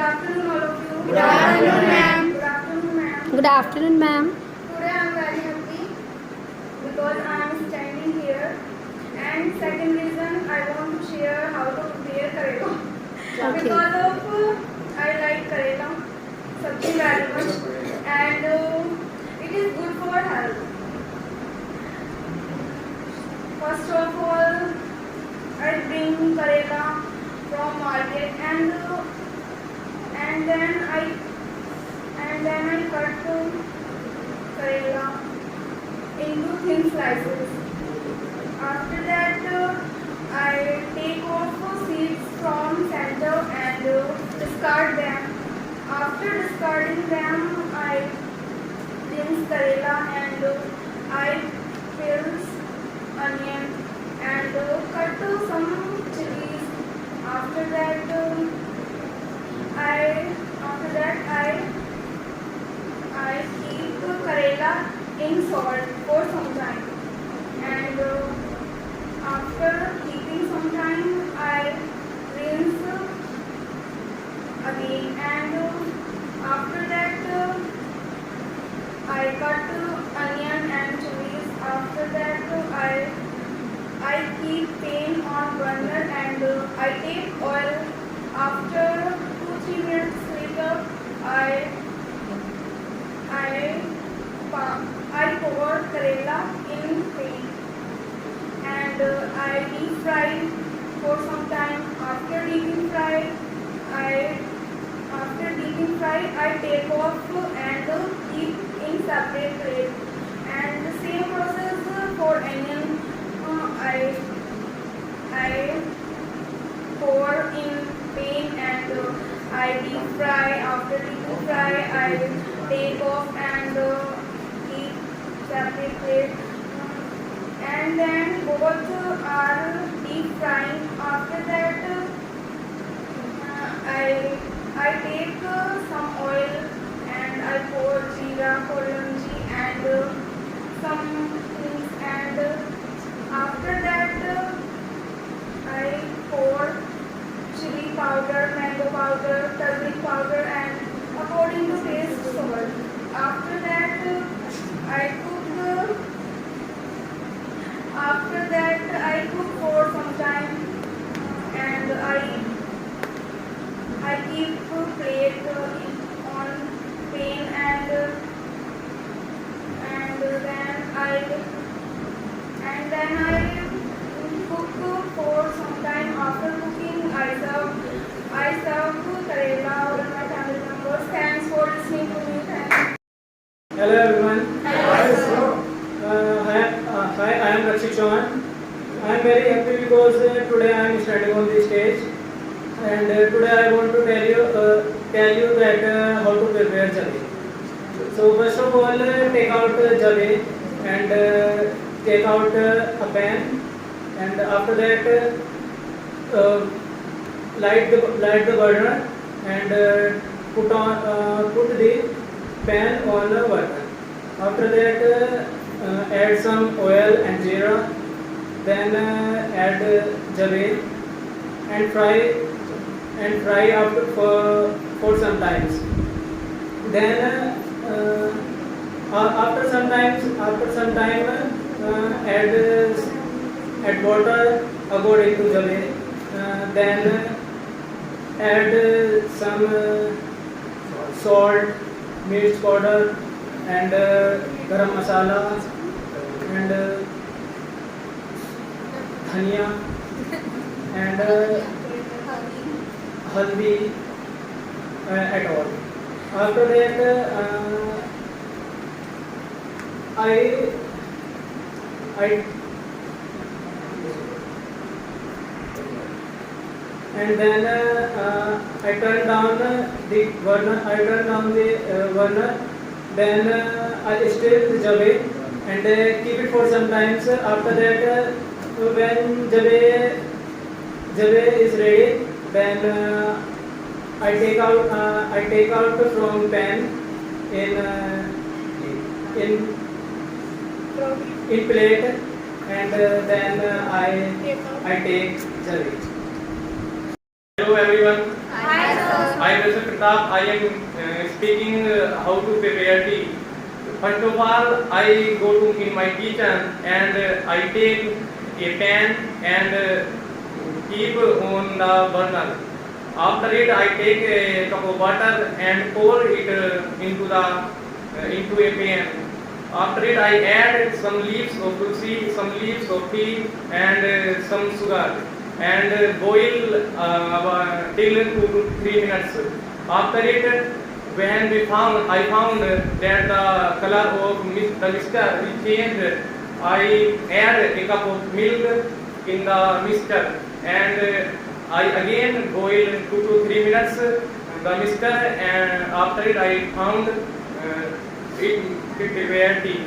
afternoon, all of you. Good afternoon, ma'am. Good afternoon, ma'am. Good afternoon, ma'am. Today I am very happy because I am standing here. And second reason, I want to share how to prepare karela. Okay. Because of I like karela sabji very much, and it is good for health. First of all, I bring karela from market and then I cut karela into thin slices. After that, I take off seeds from center and discard them. After discarding them, I rinse karela and I peel onion and cut some chilies. After that, I keep karela in salt for some time, and after keeping some time, I rinse again, and after that, I cut onion and chilies. After that, I keep pan on burner and I take oil. After 2-3 minutes later, I pour karela in pan and I deep fry for some time. After deep fry, I take off and keep in separate plate. And the same process for onion. I pour in pan and I deep fry. After deep fry, I take off and keep separate plate. And then both are deep frying. After that, I take some oil and I pour jeera, coriander and some things, and after that I pour chili powder, mango powder, turmeric powder and according to taste salt. After that I cook for some time and I keep plate on pan and then I cook for some time. After cooking, I serve karela with my family members. Thanks for listening to me. Thanks. Hello everyone. Hello. Hi, I am Rakshit Chauhan. I am very happy because today I am standing on this stage, and today I want to tell you that how to prepare jabe. So first of all, take out jabe and take out a pan, and after that light the burner and put the pan on the burner. After that, add some oil and jeera, then add jabe and fry after for some times. Then after some time add water according to jabe. Then add some salt, mirch powder and garam masala and dhania and haldi at all. After that, I and then I turn down the burner. Then I stir the jabe and keep it for some time. After that, when jabe is ready, then I take out from pan in plate, and then I take jabe. Hello everyone. Hi, sir. I, Mr. Pratap, I am speaking how to prepare tea. First of all, I go to in my kitchen and I take a pan and keep on the burner. After it, I take a cup of butter and pour it into a pan. After it, I add some leaves of tulsi, some leaves of tea, and some sugar, and boil till 2 to 3 minutes. After it, I found that the color of the mixture is changed. I add a cup of milk in the mixture, and I again boil 2 to 3 minutes the mixture, and after it I found it prepared tea.